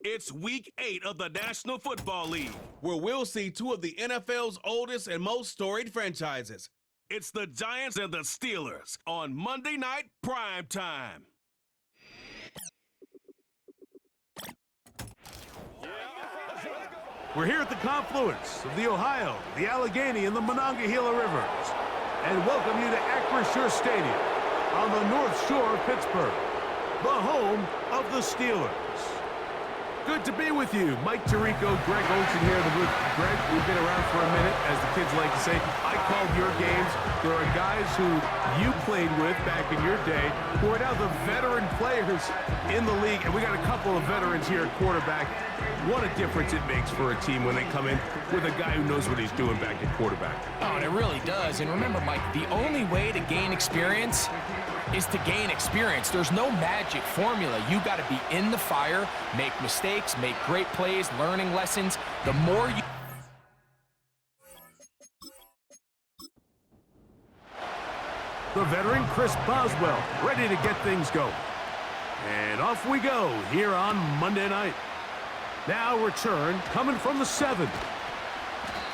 It's Week 8 of the National Football League, where we'll see two of the NFL's oldest and most storied franchises. It's the Giants and the Steelers on Monday Night Prime Time. We're here at the confluence of the Ohio, the Allegheny, and the Monongahela Rivers, and welcome you to Acrisure Stadium on the North Shore of Pittsburgh, the home of the Steelers. Good to be with you. Mike Tirico, Greg Olsen here in the booth. Greg, we've been around for a minute, as the kids like to say. I called your games. There are guys who you played with back in your day who are now the veteran players in the league, and we got a couple of veterans here at quarterback. What a difference it makes for a team when they come in with a guy who knows what he's doing back at quarterback. Oh, and it really does. And remember, Mike, the only way to gain experience is to gain experience. There's no magic formula. You got to be in the fire, make mistakes, make great plays, learning lessons. The more you... The veteran Chris Boswell, ready to get things going. And off we go here on Monday night. Now return coming from the 7.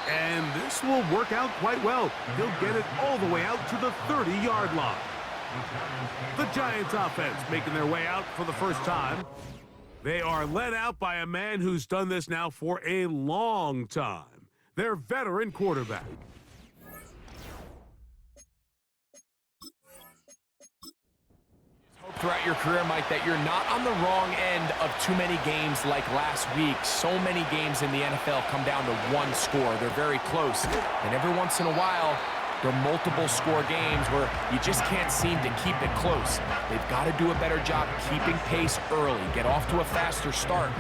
And this will work out quite well. He'll get it all the way out to the 30-yard line. The Giants offense making their way out for the first time. They are led out by a man who's done this now for a long time. Their veteran quarterback. Hope throughout your career, Mike, that you're not on the wrong end of too many games like last week. So many games in the NFL come down to one score. They're very close. And every once in a while, there are multiple score games where you just can't seem to keep it close. They've got to do a better job keeping pace early, get off to a faster start.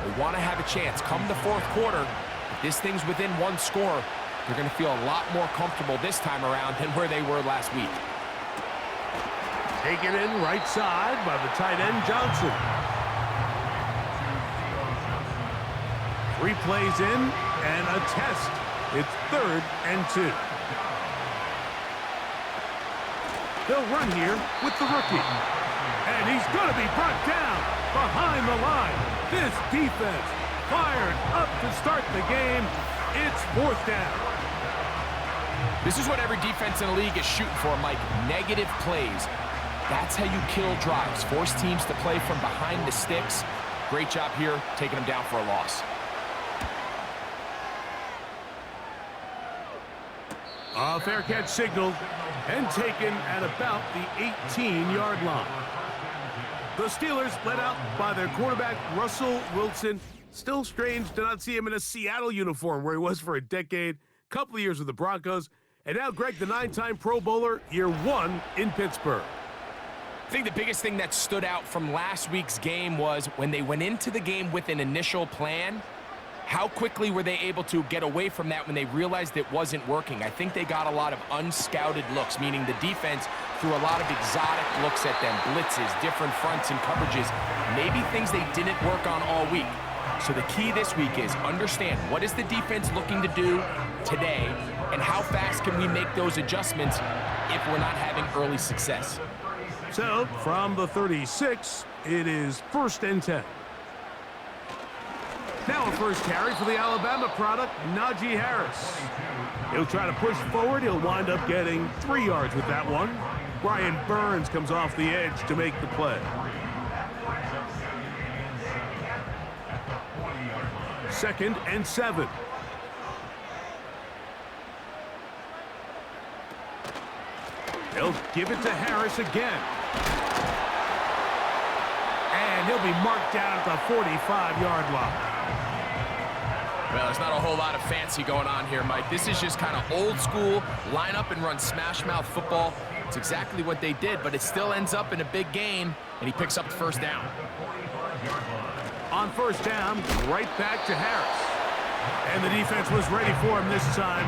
They want to have a chance. Come the fourth quarter, if this thing's within one score, they're going to feel a lot more comfortable this time around than where they were last week. Taken in right side by the tight end Johnson. 3 plays in and a test. It's 3rd and 2. They'll run here with the rookie. And he's going to be brought down behind the line. This defense fired up to start the game. It's 4th down. This is what every defense in the league is shooting for, Mike. Negative plays. That's how you kill drives. Force teams to play from behind the sticks. Great job here, taking them down for a loss. A fair catch signaled and taken at about the 18-yard line. The Steelers led out by their quarterback, Russell Wilson. Still strange to not see him in a Seattle uniform where he was for a decade, couple of years with the Broncos, and now Greg, the 9-time Pro Bowler, year 1 in Pittsburgh. I think the biggest thing that stood out from last week's game was when they went into the game with an initial plan, how quickly were they able to get away from that when they realized it wasn't working? I think they got a lot of unscouted looks, meaning the defense threw a lot of exotic looks at them, blitzes, different fronts and coverages, maybe things they didn't work on all week. So the key this week is understand what is the defense looking to do today and how fast can we make those adjustments if we're not having early success. So, from the 36, it is 1st and 10. Now a first carry for the Alabama product, Najee Harris. He'll try to push forward. He'll wind up getting 3 yards with that one. Brian Burns comes off the edge to make the play. 2nd and 7. They'll give it to Harris again. And he'll be marked down at the 45-yard line. Well, there's not a whole lot of fancy going on here, Mike. This is just kind of old school, line up and run smash mouth football. It's exactly what they did, but it still ends up in a big game, and he picks up the 1st down. On 1st down, right back to Harris. And the defense was ready for him this time.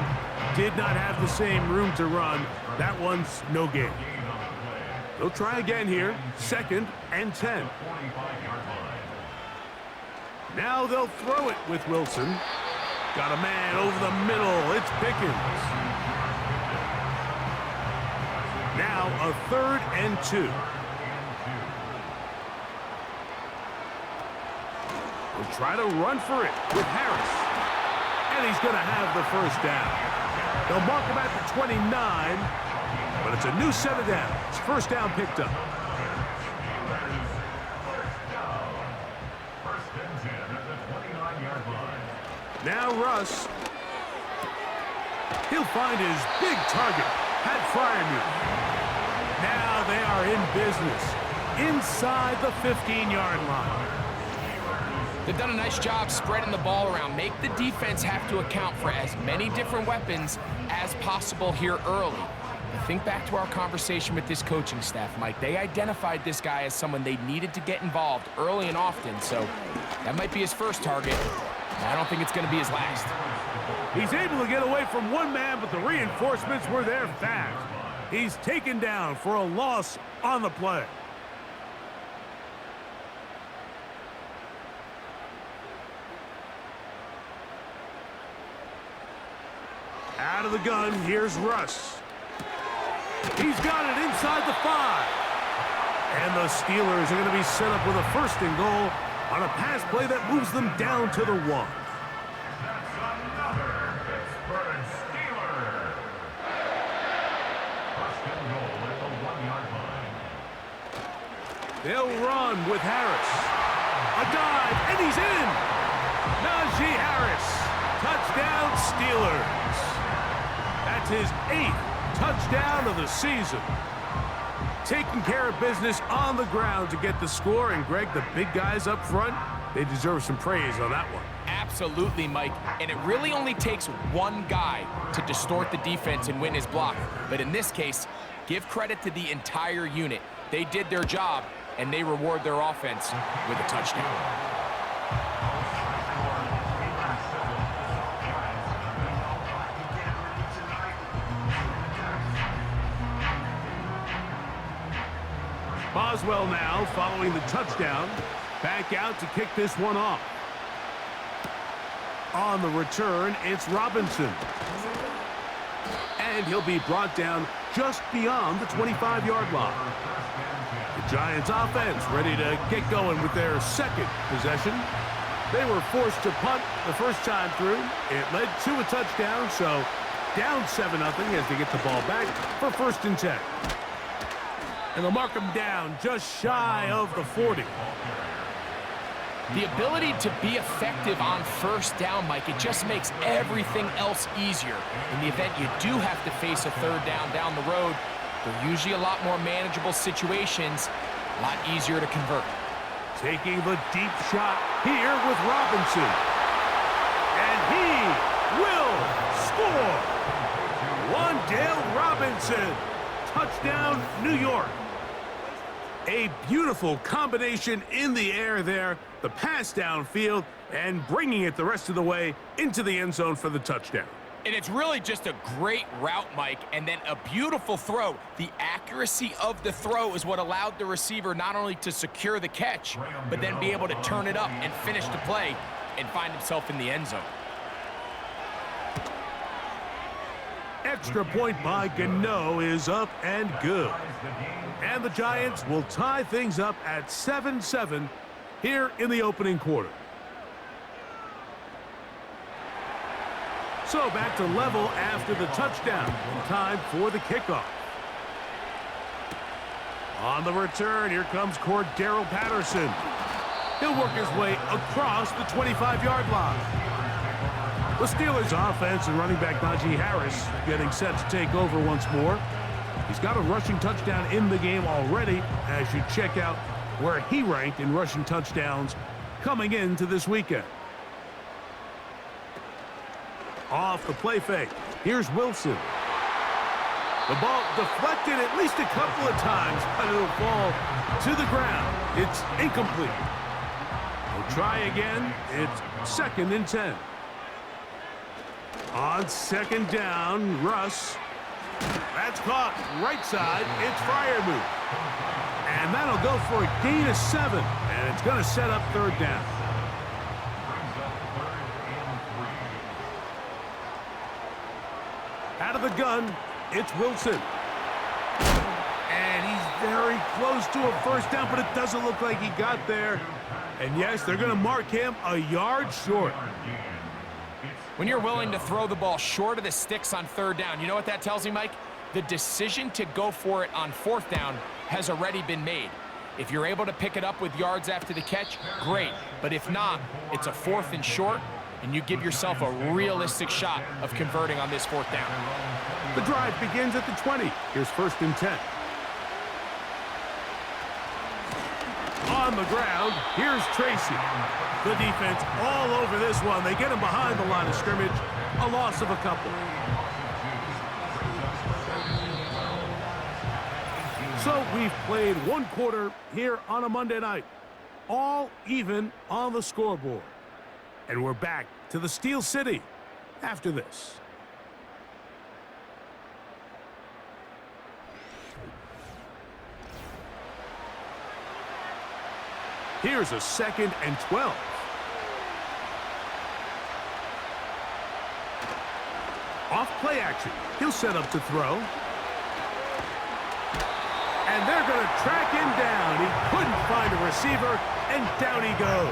Did not have the same room to run. That one's no gain. They'll try again here. 2nd and 10. Now they'll throw it with Wilson. Got a man over the middle. It's Pickens. Now a 3rd and 2. They'll try to run for it with Harris. And he's going to have the first down. They'll mark him at the 29, but it's a new set of downs. First down picked up. Now Russ. He'll find his big target, Pat Fryermuth. Now they are in business inside the 15-yard line. They've done a nice job spreading the ball around. Make the defense have to account for as many different weapons as possible here early. Think back to our conversation with this coaching staff, Mike. They identified this guy as someone they needed to get involved early and often, so that might be his first target. I don't think it's going to be his last. He's able to get away from one man, but the reinforcements were there fast. He's taken down for a loss on the play. Out of the gun, here's Russ. He's got it inside the 5. And the Steelers are going to be set up with a first and goal on a pass play that moves them down to the 1. They'll run with Harris. A dive, and he's in! Najee Harris. Touchdown, Steelers. That's his 8th touchdown of the season. Taking care of business on the ground to get the score. And, Greg, the big guys up front, they deserve some praise on that one. Absolutely, Mike. And it really only takes one guy to distort the defense and win his block. But in this case, give credit to the entire unit. They did their job, and they reward their offense with a touchdown. Boswell now following the touchdown. Back out to kick this one off. On the return, it's Robinson. And he'll be brought down just beyond the 25-yard line. The Giants offense ready to get going with their second possession. They were forced to punt the first time through. It led to a touchdown, so down 7-0 as they get the ball back for 1st and 10. And they'll mark them down just shy of the 40. The ability to be effective on first down, Mike, it just makes everything else easier. In the event you do have to face a third down the road, they're usually a lot more manageable situations, a lot easier to convert. Taking the deep shot here with Robinson. And he will score. Wan'Dale Robinson. Touchdown, New York. A beautiful combination in the air there. The pass downfield and bringing it the rest of the way into the end zone for the touchdown. And it's really just a great route, Mike, and then a beautiful throw. The accuracy of the throw is what allowed the receiver not only to secure the catch, but then be able to turn it up and finish the play and find himself in the end zone. Extra point by Gano is up and good. And the Giants will tie things up at 7-7 here in the opening quarter. So back to level after the touchdown. Time for the kickoff. On the return, here comes Cordero Patterson. He'll work his way across the 25-yard line. The Steelers offense and running back Najee Harris getting set to take over once more. He's got a rushing touchdown in the game already as you check out where he ranked in rushing touchdowns coming into this weekend. Off the play fake. Here's Wilson. The ball deflected at least a couple of times, but it'll fall to the ground. It's incomplete. We'll try again. It's 2nd and 10. On 2nd down, Russ. That's caught right side. It's Fryermuth. And that'll go for a gain of 7. And it's going to set up 3rd down. Out of the gun, it's Wilson. And he's very very close to a first down, but it doesn't look like he got there. And yes, they're going to mark him a yard short. When you're willing to throw the ball short of the sticks on third down, you know what that tells me, Mike? The decision to go for it on fourth down has already been made. If you're able to pick it up with yards after the catch, great. But if not, it's a fourth and short, and you give yourself a realistic shot of converting on this fourth down. The drive begins at the 20. Here's 1st and 10. On the ground, here's Tracy. The defense all over this one. They get him behind the line of scrimmage. A loss of a couple. So we've played one quarter here on a Monday night. All even on the scoreboard. And we're back to the Steel City after this. Here's a 2nd and 12. Off play action. He'll set up to throw. And they're going to track him down. He couldn't find a receiver, and down he goes.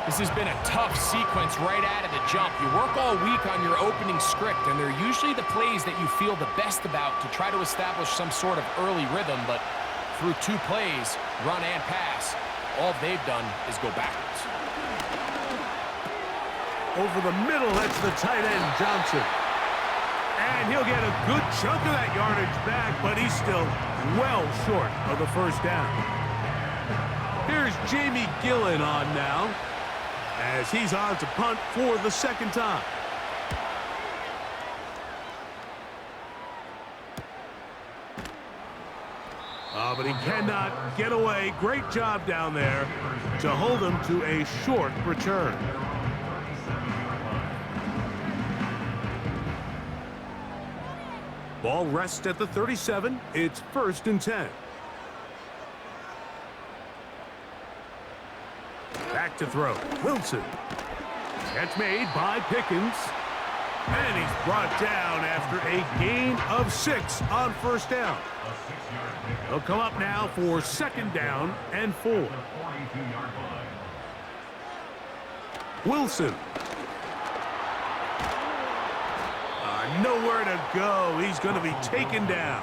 This has been a tough sequence right out of the jump. You work all week on your opening script, and they're usually the plays that you feel the best about to try to establish some sort of early rhythm, but through 2 plays, run and pass, all they've done is go backwards. Over the middle, that's the tight end, Johnson. And he'll get a good chunk of that yardage back, but he's still well short of the first down. Here's Jamie Gillen on now, as he's on to punt for the 2nd time. But he cannot get away. Great job down there to hold him to a short return. Ball rests at the 37. It's 1st and 10. Back to throw. Wilson. Catch made by Pickens. And he's brought down after a gain of 6 on first down. They'll come up now for 2nd down and 4. Wilson. Nowhere to go. He's going to be taken down.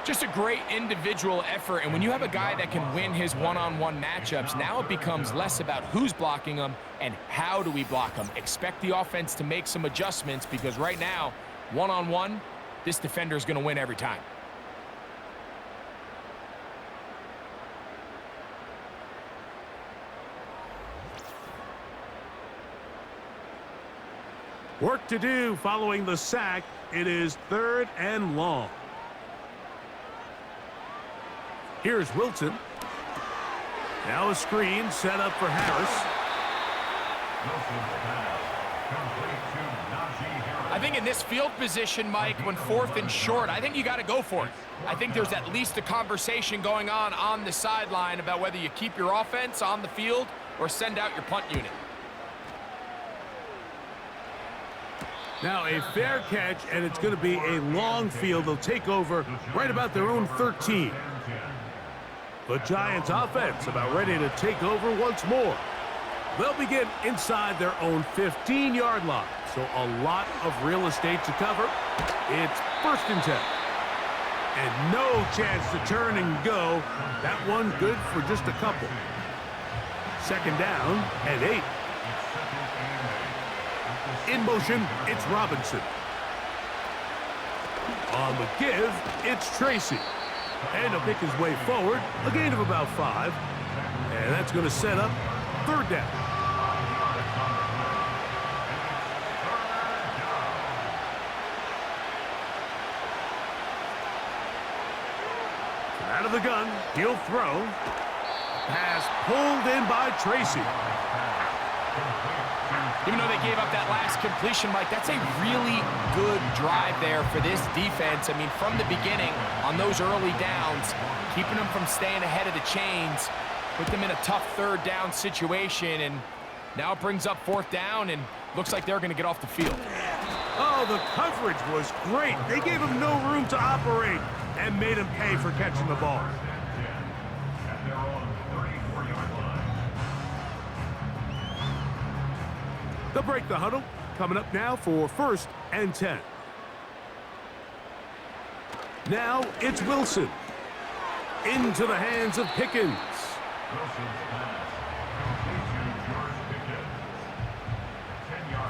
Just a great individual effort, and when you have a guy that can win his one-on-one matchups, now it becomes less about who's blocking him and how do we block him. Expect the offense to make some adjustments, because right now, one-on-one, this defender is going to win every time. Work to do following the sack. It is 3rd and long. Here's Wilson. Now a screen set up for Harris. I think in this field position, Mike, when 4th and short, I think you got to go for it. I think there's at least a conversation going on the sideline about whether you keep your offense on the field or send out your punt unit. Now a fair catch, and it's going to be a long field. They'll take over right about their own 13. The Giants offense about ready to take over once more. They'll begin inside their own 15-yard line. So a lot of real estate to cover. It's 1st and 10. And no chance to turn and go. That one good for just a couple. 2nd down and 8. In motion, it's Robinson. On the give, it's Tracy. And he'll pick his way forward, a gain of about 5. And that's going to set up 3rd down. Out of the gun, he'll throw. Pass pulled in by Tracy. Even though they gave up that last completion, Mike, that's a really good drive there for this defense. I mean, from the beginning, on those early downs, keeping them from staying ahead of the chains, put them in a tough 3rd down situation, and now it brings up 4th down, and looks like they're going to get off the field. Oh, the coverage was great. They gave him no room to operate, and made him pay for catching the ball. They'll break the huddle. Coming up now for 1st and 10. Now it's Wilson. Into the hands of Pickens.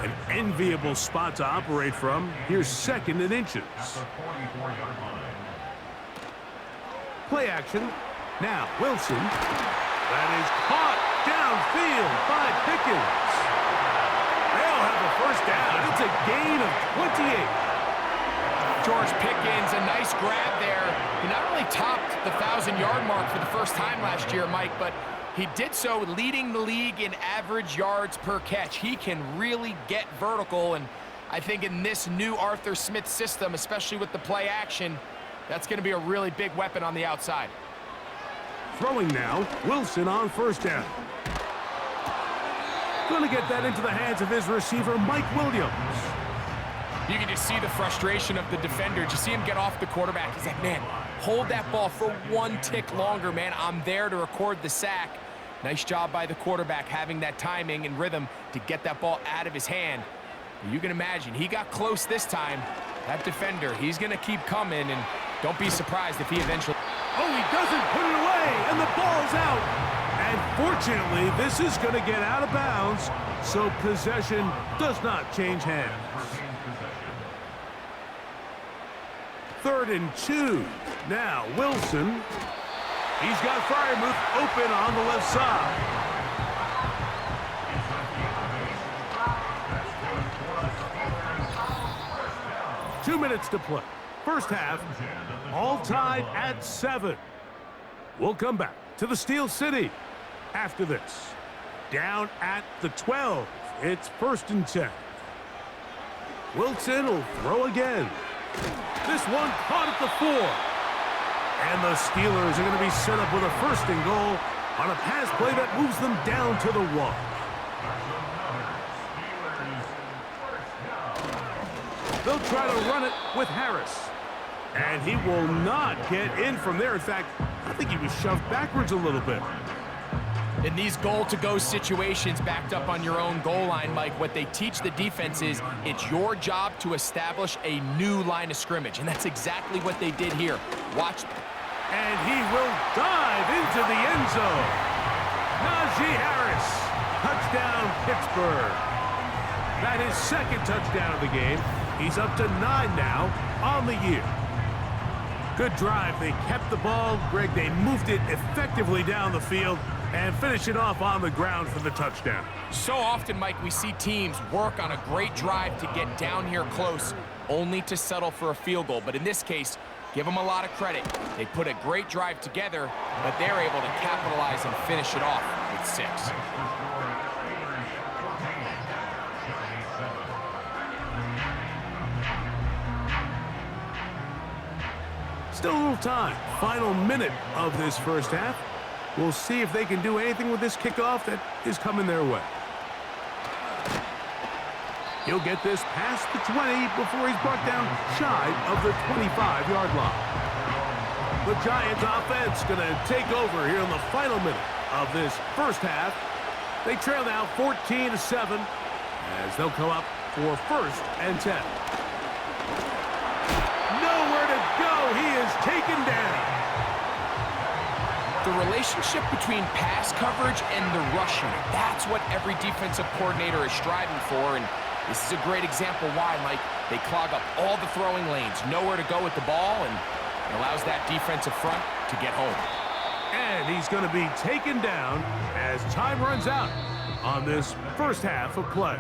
An enviable spot to operate from. Here's 2nd and inches. Play action. Now Wilson. That is caught downfield by Pickens. They'll have a 1st down. It's a gain of 28. George Pickens, a nice grab there. He not only topped the 1,000-yard mark for the first time last year, Mike, but he did so leading the league in average yards per catch. He can really get vertical, and I think in this new Arthur Smith system, especially with the play action, that's going to be a really big weapon on the outside. Throwing now, Wilson on 1st down. Going to get that into the hands of his receiver, Mike Williams. You can just see the frustration of the defender. You see him get off the quarterback. He's like, man, hold that ball for 1 tick longer, man. I'm there to record the sack. Nice job by the quarterback having that timing and rhythm to get that ball out of his hand. You can imagine, he got close this time. That defender, he's going to keep coming, and don't be surprised if he eventually... Oh, he doesn't put it away, and the ball's out. And fortunately, this is going to get out of bounds, so possession does not change hands. 3rd and 2. Now Wilson. He's got Freiermuth open on the left side. Two minutes to play. 1st half, all tied at 7. We'll come back to the Steel City after this. Down at the 12. It's 1st and 10. Wilson will throw again. This one caught at the 4. And the Steelers are going to be set up with a 1st and goal on a pass play that moves them down to the 1. They'll try to run it with Harris. And he will not get in from there. In fact, I think he was shoved backwards a little bit. In these goal-to-go situations backed up on your own goal line, Mike, what they teach the defense is it's your job to establish a new line of scrimmage, and that's exactly what they did here. Watch. And he will dive into the end zone. Najee Harris, touchdown Pittsburgh. That is 2nd touchdown of the game. He's up to 9 now on the year. Good drive. They kept the ball. Greg, they moved it effectively down the field and finish it off on the ground for the touchdown. So often, Mike, we see teams work on a great drive to get down here close, only to settle for a field goal. But in this case, give them a lot of credit. They put a great drive together, but they're able to capitalize and finish it off with 6. Still a little time. Final minute of this 1st half. We'll see if they can do anything with this kickoff that is coming their way. He'll get this past the 20 before he's brought down shy of the 25-yard line. The Giants offense going to take over here in the final minute of this 1st half. They trail now 14-7 as they'll come up for 1st and 10. Nowhere to go. He is taken down. The relationship between pass coverage and the rush unit, that's what every defensive coordinator is striving for, and this is a great example why, Mike. They clog up all the throwing lanes, nowhere to go with the ball, and it allows that defensive front to get home. And he's going to be taken down as time runs out on this 1st half of play.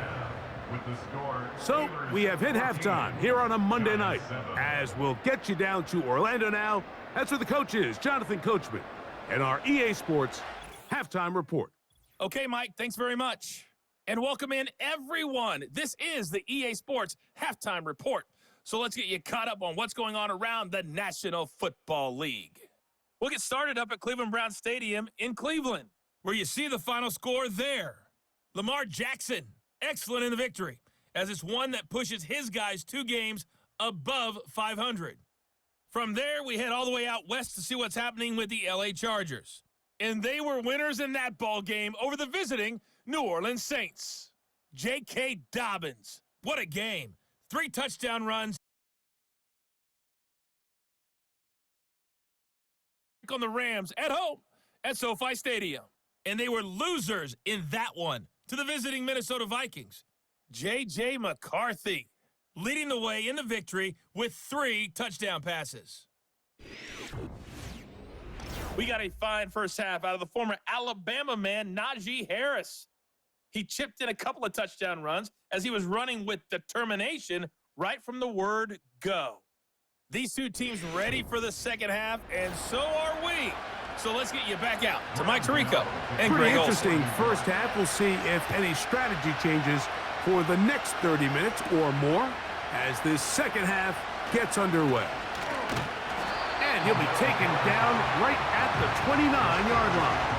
So we have hit halftime here on a Monday night, as we'll get you down to Orlando now. That's where the coach is, Jonathan Coachman, and our EA Sports Halftime Report. Okay, Mike, thanks very much. And welcome in, everyone. This is the EA Sports Halftime Report. So let's get you caught up on what's going on around the National Football League. We'll get started up at Cleveland Browns Stadium in Cleveland, where you see the final score there. Lamar Jackson, excellent in the victory, as it's one that pushes his guys 2 games above 500. From there, we head all the way out west to see what's happening with the LA Chargers. And they were winners in that ball game over the visiting New Orleans Saints. J.K. Dobbins. What a game. 3 touchdown runs on the Rams at home at SoFi Stadium. And they were losers in that one to the visiting Minnesota Vikings. J.J. McCarthy leading the way in the victory with 3 touchdown passes. We got a fine first half out of the former Alabama man, Najee Harris. He chipped in a couple of touchdown runs as he was running with determination right from the word go. These two teams ready for the second half, and so are we. So let's get you back out to Mike Tirico and Pretty Greg Olsen. interesting first half. We'll see if any strategy changes for the next 30 minutes or more as this second half gets underway. And he'll be taken down right at the 29-yard line.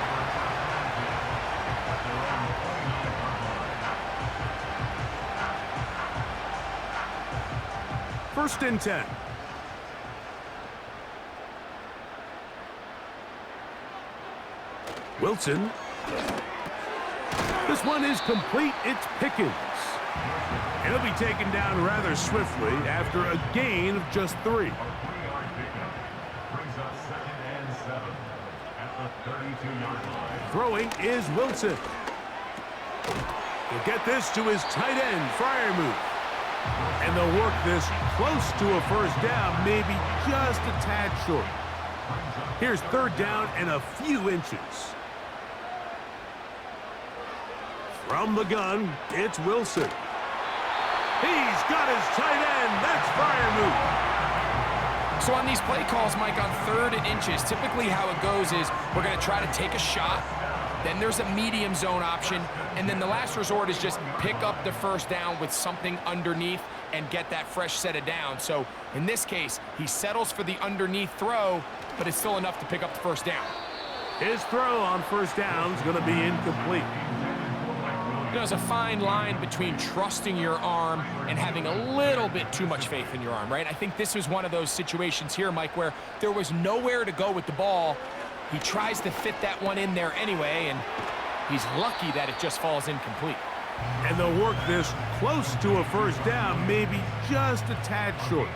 First and 10. Wilson. This one is complete. It's Pickens. And he'll be taken down rather swiftly after a gain of just 3. Throwing is Wilson. He'll get this to his tight end, Freiermuth. And they'll work this close to a first down, maybe just a tad short. Here's third down and a few inches. From the gun, it's Wilson. He's got his tight end. That's Freiermuth. So on these play calls, Mike, on 3rd and inches, typically how it goes is we're going to try to take a shot, then there's a medium zone option, and then the last resort is just pick up the first down with something underneath and get that fresh set of downs. So in this case, he settles for the underneath throw, but it's still enough to pick up the first down. His throw on first down is going to be incomplete. You know, there's a fine line between trusting your arm and having a little bit too much faith in your arm, right? I think this was one of those situations here, Mike, where there was nowhere to go with the ball. He tries to fit that one in there anyway, and he's lucky that it just falls incomplete. And they'll work this close to a first down, maybe just a tad short.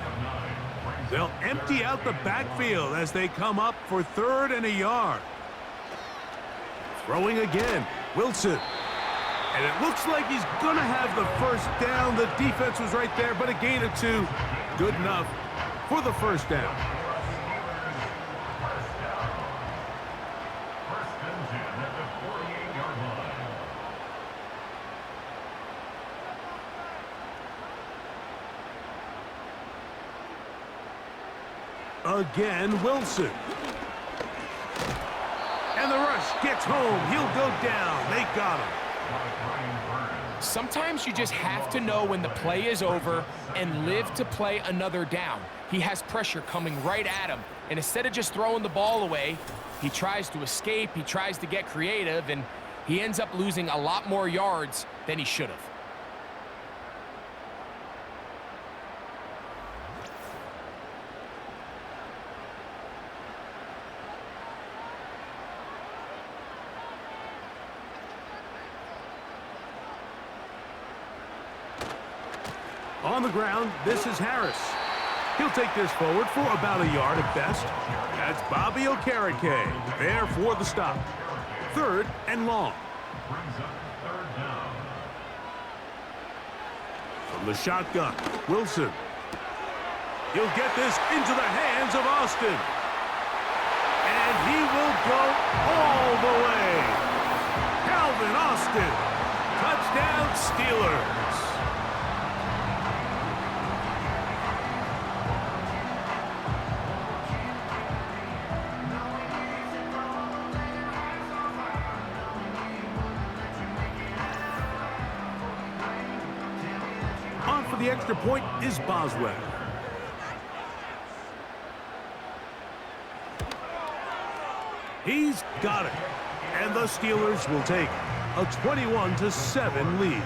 They'll empty out the backfield as they come up for 3rd and a yard. Throwing again, Wilson. And it looks like he's going to have the first down. The defense was right there, but a gain of 2. Good enough for the first down. Again, Wilson. And the rush gets home. He'll go down. They got him. Sometimes you just have to know when the play is over and live to play another down. He has pressure coming right at him, and instead of just throwing the ball away, he tries to escape, he tries to get creative, and he ends up losing a lot more yards than he should have. On the ground, this is Harris. He'll take this forward for about a yard at best. That's Bobby Okereke there for the stop. 3rd and long. From the shotgun, Wilson. He'll get this into the hands of Austin. And he will go all the way. Calvin Austin. Touchdown Steelers. The extra point is Boswell. He's got it. And the Steelers will take a 21-7 lead.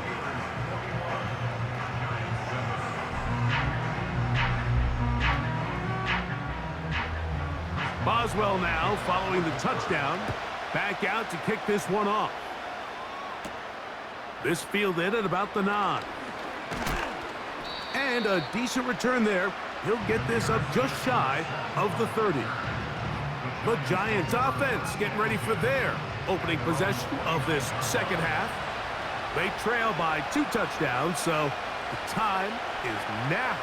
Boswell now following the touchdown. Back out to kick this one off. This fielded at about the 9. And a decent return there. He'll get this up just shy of the 30. The Giants offense getting ready for their opening possession of this second half. They trail by 2 touchdowns, so the time is now.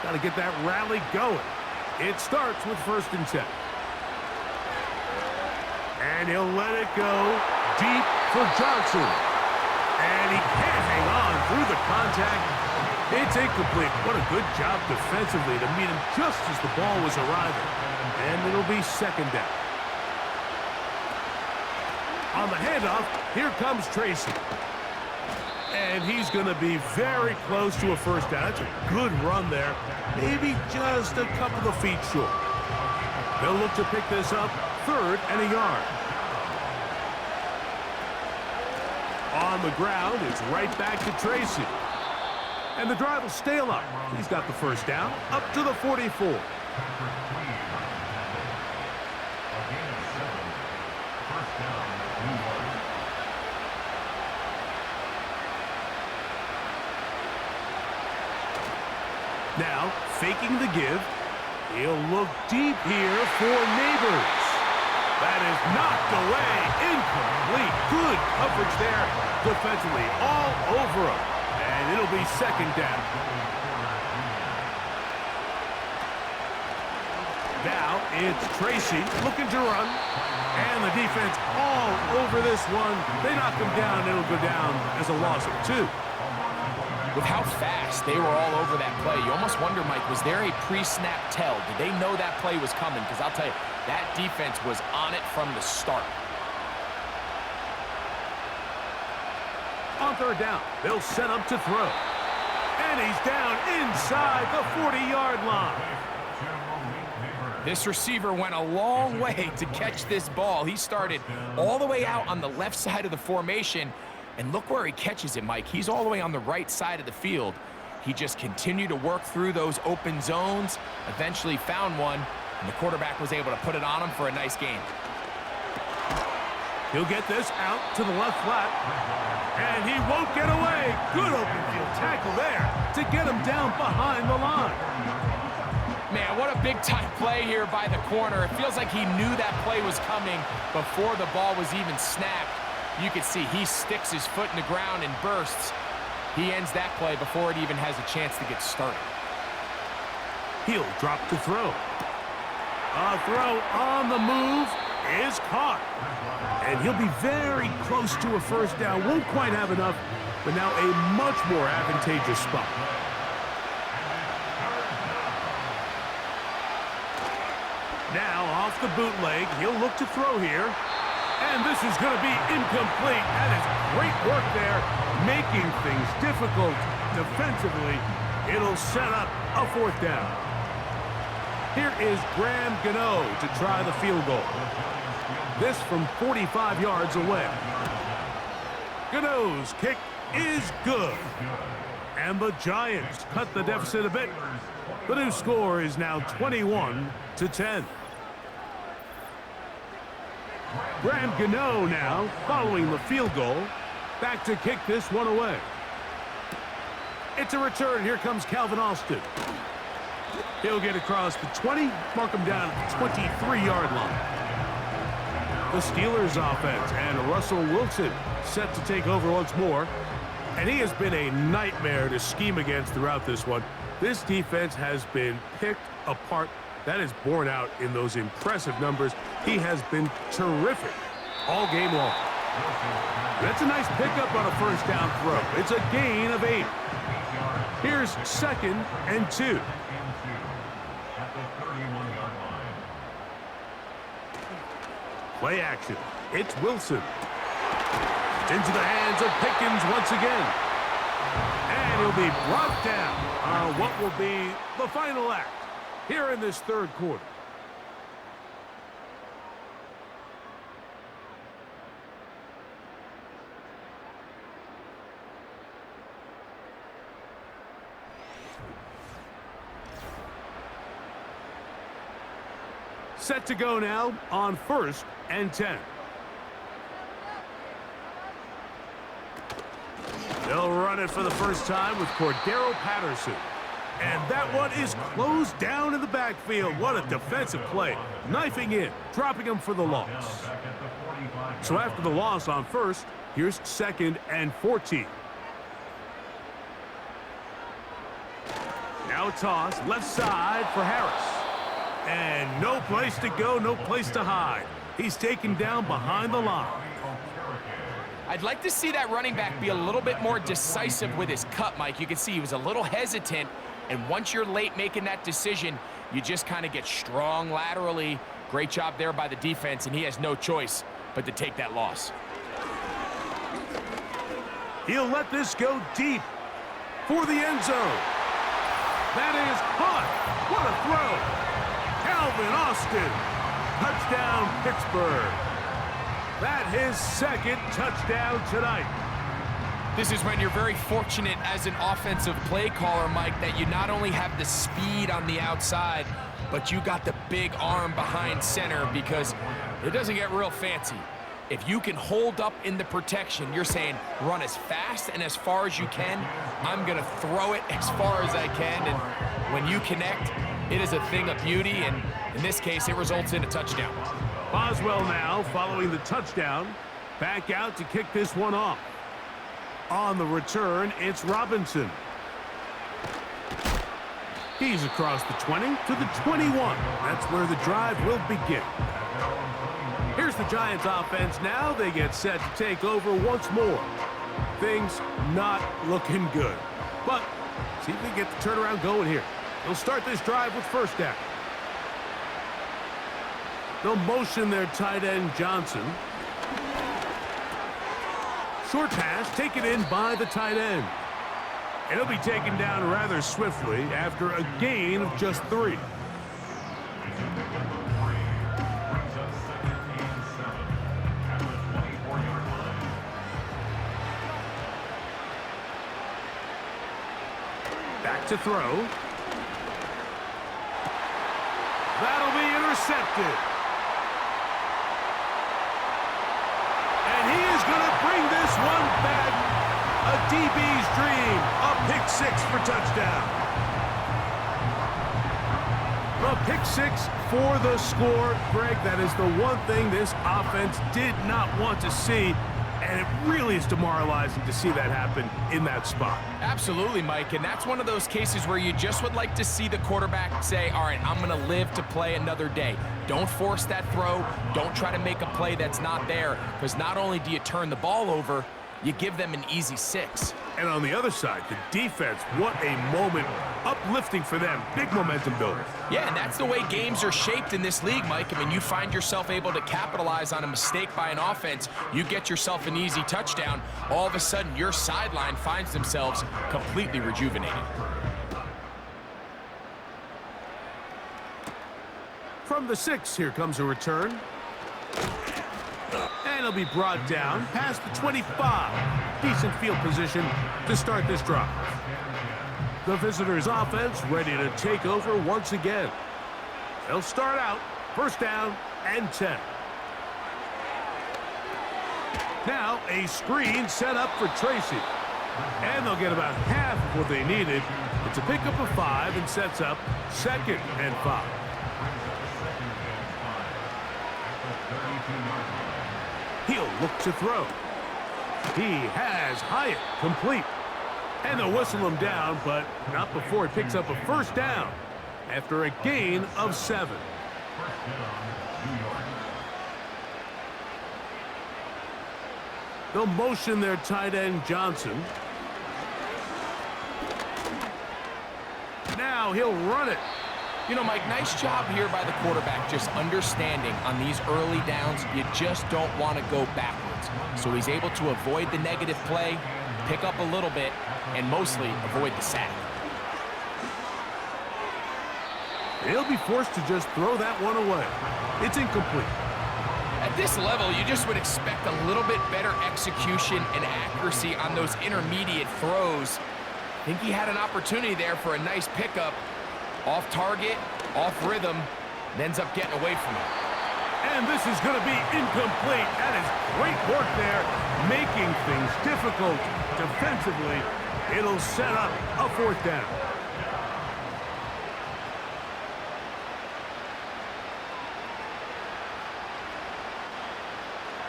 Got to get that rally going. It starts with 1st and 10. And he'll let it go deep for Johnson. And he can't hang on through the contact. It's incomplete. What a good job defensively to meet him just as the ball was arriving. And it'll be 2nd down. On the handoff, here comes Tracy. And he's going to be very close to a 1st down. That's a good run there. Maybe just a couple of feet short. They'll look to pick this up 3rd and a yard. On the ground, it's right back to Tracy. And the drive will stay alive. He's got the 1st down up to the 44. Now, faking the give. He'll look deep here for Neighbors. That is knocked away. Incomplete. Good coverage there defensively. All over him. And it'll be 2nd down. Now, it's Tracy looking to run. And the defense all over this one. They knock him down. It'll go down as a loss of 2. With how fast they were all over that play, you almost wonder, Mike, was there a pre-snap tell? Did they know that play was coming? Because I'll tell you, that defense was on it from the start. On 3rd down, they'll set up to throw. And he's down inside the 40-yard line. This receiver went a long way to catch this ball. He started all the way out on the left side of the formation. And look where he catches it, Mike. He's all the way on the right side of the field. He just continued to work through those open zones, eventually found one, and the quarterback was able to put it on him for a nice gain. He'll get this out to the left flat, and he won't get away. Good open field tackle there to get him down behind the line. Man, what a big-time play here by the corner. It feels like he knew that play was coming before the ball was even snapped. You can see he sticks his foot in the ground and bursts. He ends that play before it even has a chance to get started. He'll drop to throw. A throw on the move is caught. And he'll be very close to a 1st down. Won't quite have enough, but now a much more advantageous spot. Now off the bootleg, he'll look to throw here. And this is going to be incomplete. That is great work there, making things difficult defensively. It'll set up a 4th down. Here is Graham Gano to try the field goal. This from 45 yards away. Gano's kick is good. And the Giants cut the deficit a bit. The new score is now 21-10. Graham Gano now following the field goal. Back to kick this one away. It's a return. Here comes Calvin Austin. He'll get across the 20, mark him down at the 23-yard line. The Steelers offense and Russell Wilson set to take over once more. And he has been a nightmare to scheme against throughout this one. This defense has been picked apart. That is borne out in those impressive numbers. He has been terrific all game long. That's a nice pickup on a 1st down throw. It's a gain of 8. Here's 2nd and 2. Play action. It's Wilson. Into the hands of Pickens once again. And he'll be brought down on what will be the final act here in this 3rd quarter. Set to go now on 1st and 10. They'll run it for the first time with Cordero Patterson. And that one is closed down in the backfield. What a defensive play. Knifing in, dropping him for the loss. So after the loss on 1st, here's 2nd and 14. Now a toss, left side for Harris. And no place to go, no place to hide. He's taken down behind the line. I'd like to see that running back be a little bit more decisive with his cut, Mike. You can see he was a little hesitant, and once you're late making that decision, you just kind of get strong laterally. Great job there by the defense, and he has no choice but to take that loss. He'll let this go deep for the end zone. That is caught. What a throw. Calvin Austin. Touchdown, Pittsburgh. That his 2nd touchdown tonight. This is when you're very fortunate as an offensive play caller, Mike, that you not only have the speed on the outside, but you got the big arm behind center, because it doesn't get real fancy. If you can hold up in the protection, you're saying run as fast and as far as you can. I'm going to throw it as far as I can, and when you connect, it is a thing of beauty, and in this case, it results in a touchdown. Boswell now following the touchdown. Back out to kick this one off. On the return, it's Robinson. He's across the 20 to the 21. That's where the drive will begin. Here's the Giants offense now. They get set to take over once more. Things not looking good. But see if they get the turnaround going here. They'll start this drive with 1st down. They'll motion their tight end Johnson. Short pass taken in by the tight end. And he'll be taken down rather swiftly after a gain of just 3. Back to throw. That'll be intercepted. And he is going to bring this one back. A DB's dream. A pick 6 for touchdown. A pick 6 for the score. Greg, that is the one thing this offense did not want to see. And it really is demoralizing to see that happen in that spot. Absolutely, Mike, and that's one of those cases where you just would like to see the quarterback say, all right, I'm going to live to play another day. Don't force that throw. Don't try to make a play that's not there, because not only do you turn the ball over, you give them an easy 6. And on the other side, the defense, what a moment. Uplifting for them. Big momentum builder. Yeah, and that's the way games are shaped in this league, Mike. I mean, you find yourself able to capitalize on a mistake by an offense. You get yourself an easy touchdown. All of a sudden, your sideline finds themselves completely rejuvenated. From the 6, here comes a return. And he'll be brought down past the 25. Decent field position to start this drive. The visitors' offense ready to take over once again. They'll start out 1st down and 10. Now a screen set up for Tracy. And they'll get about half of what they needed. It's a pickup of 5 and sets up 2nd and 5. He'll look to throw. He has Hyatt complete. And they'll whistle him down, but not before he picks up a 1st down after a gain of 7. They'll motion their tight end Johnson. Now he'll run it. You know, Mike, nice job here by the quarterback, just understanding on these early downs, you just don't want to go backwards. So he's able to avoid the negative play, pick up a little bit, and mostly avoid the sack. He'll be forced to just throw that one away. It's incomplete. At this level, you just would expect a little bit better execution and accuracy on those intermediate throws. I think he had an opportunity there for a nice pickup. Off target, off rhythm, and ends up getting away from it. And this is going to be incomplete. That is great work there, making things difficult defensively. It'll set up a fourth down.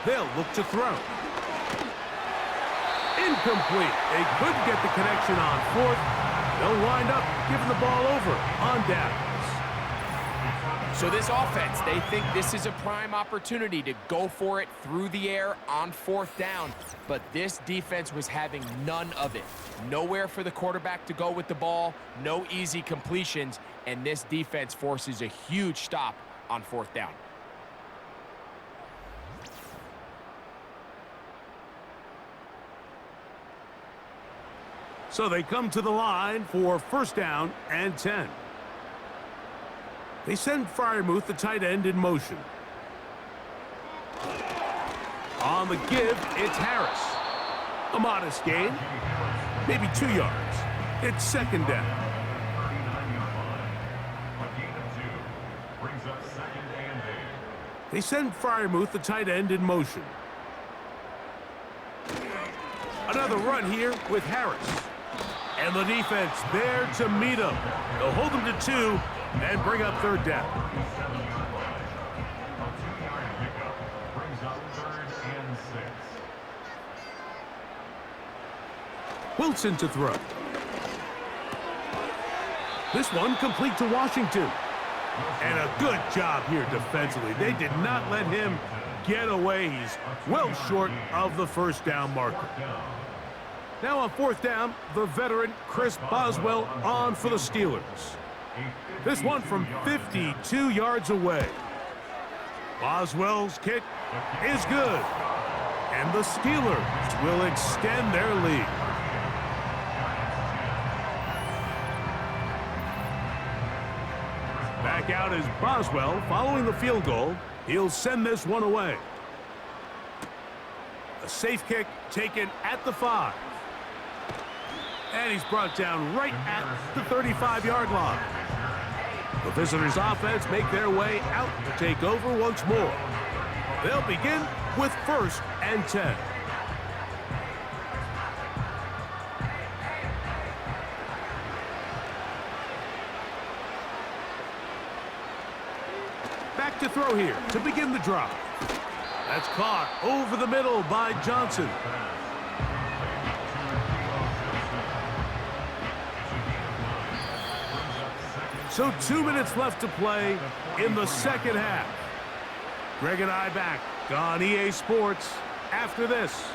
They'll look to throw. Incomplete. They couldn't get the connection on fourth. They'll wind up giving the ball over on downs. So this offense, they think this is a prime opportunity to go for it through the air on fourth down. But this defense was having none of it. Nowhere for the quarterback to go with the ball, no easy completions, and this defense forces a huge stop on fourth down. So they come to the line for first down and 10. They send Freiermuth, the tight end, in motion. On the give, it's Harris. A modest gain, maybe 2 yards. It's second down. They send Freiermuth, the tight end, in motion. Another run here with Harris. And the defense there to meet him. They'll hold him to 2 and bring up third down. Wilson to throw. This one complete to Washington. And a good job here defensively. They did not let him get away. He's well short of the first down marker. Now on fourth down, the veteran Chris Boswell on for the Steelers. This one from 52 yards away. Boswell's kick is good. And the Steelers will extend their lead. Back out is Boswell following the field goal. He'll send this one away. A safe kick taken at the 5. And he's brought down right at the 35-yard line. The visitors' offense make their way out to take over once more. They'll begin with first and 10. Back to throw here to begin the drive. That's caught over the middle by Johnson. So 2 minutes left to play in the second half. Greg and I back on EA Sports after this.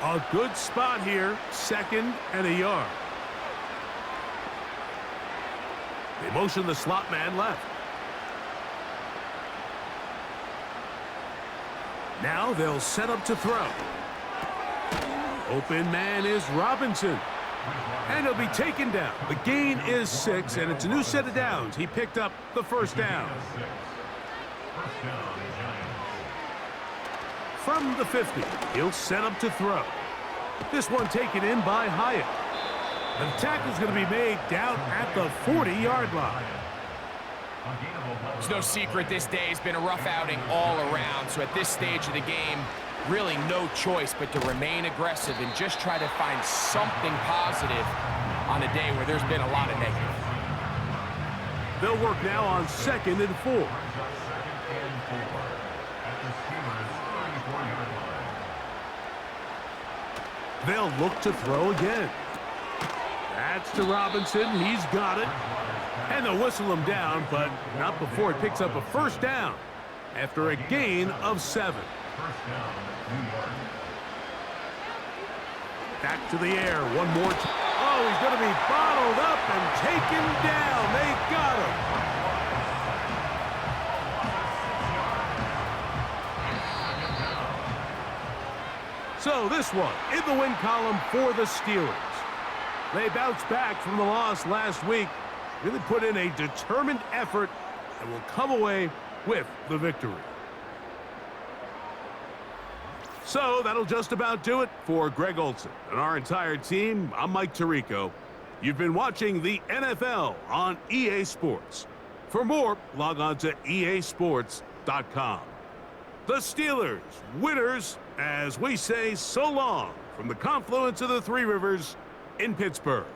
A good spot here, second and a yard. They motion the slot man left. Now they'll set up to throw. Open man is Robinson. And he'll be taken down. The gain is 6, and it's a new set of downs. He picked up the first down. From the 50, he'll set up to throw. This one taken in by Hyatt. The tackle's going to be made down at the 40-yard line. It's no secret this day has been a rough outing all around, so at this stage of the game, really no choice but to remain aggressive and just try to find something positive on a day where there's been a lot of negative. They'll work now on second and 4. They'll look to throw again. That's to Robinson. He's got it. And they'll whistle him down, but not before he picks up a first down after a gain of 7. Back to the air one more time. Oh, he's going to be bottled up and taken down. They got him. So this one in the win column for the Steelers. They bounced back from the loss last week, really put in a determined effort, and will come away with the victory. So that'll just about do it for Greg Olson and our entire team. I'm Mike Tirico. You've been watching the NFL on EA Sports. For more, log on to easports.com. The Steelers, winners, as we say so long from the confluence of the Three Rivers in Pittsburgh.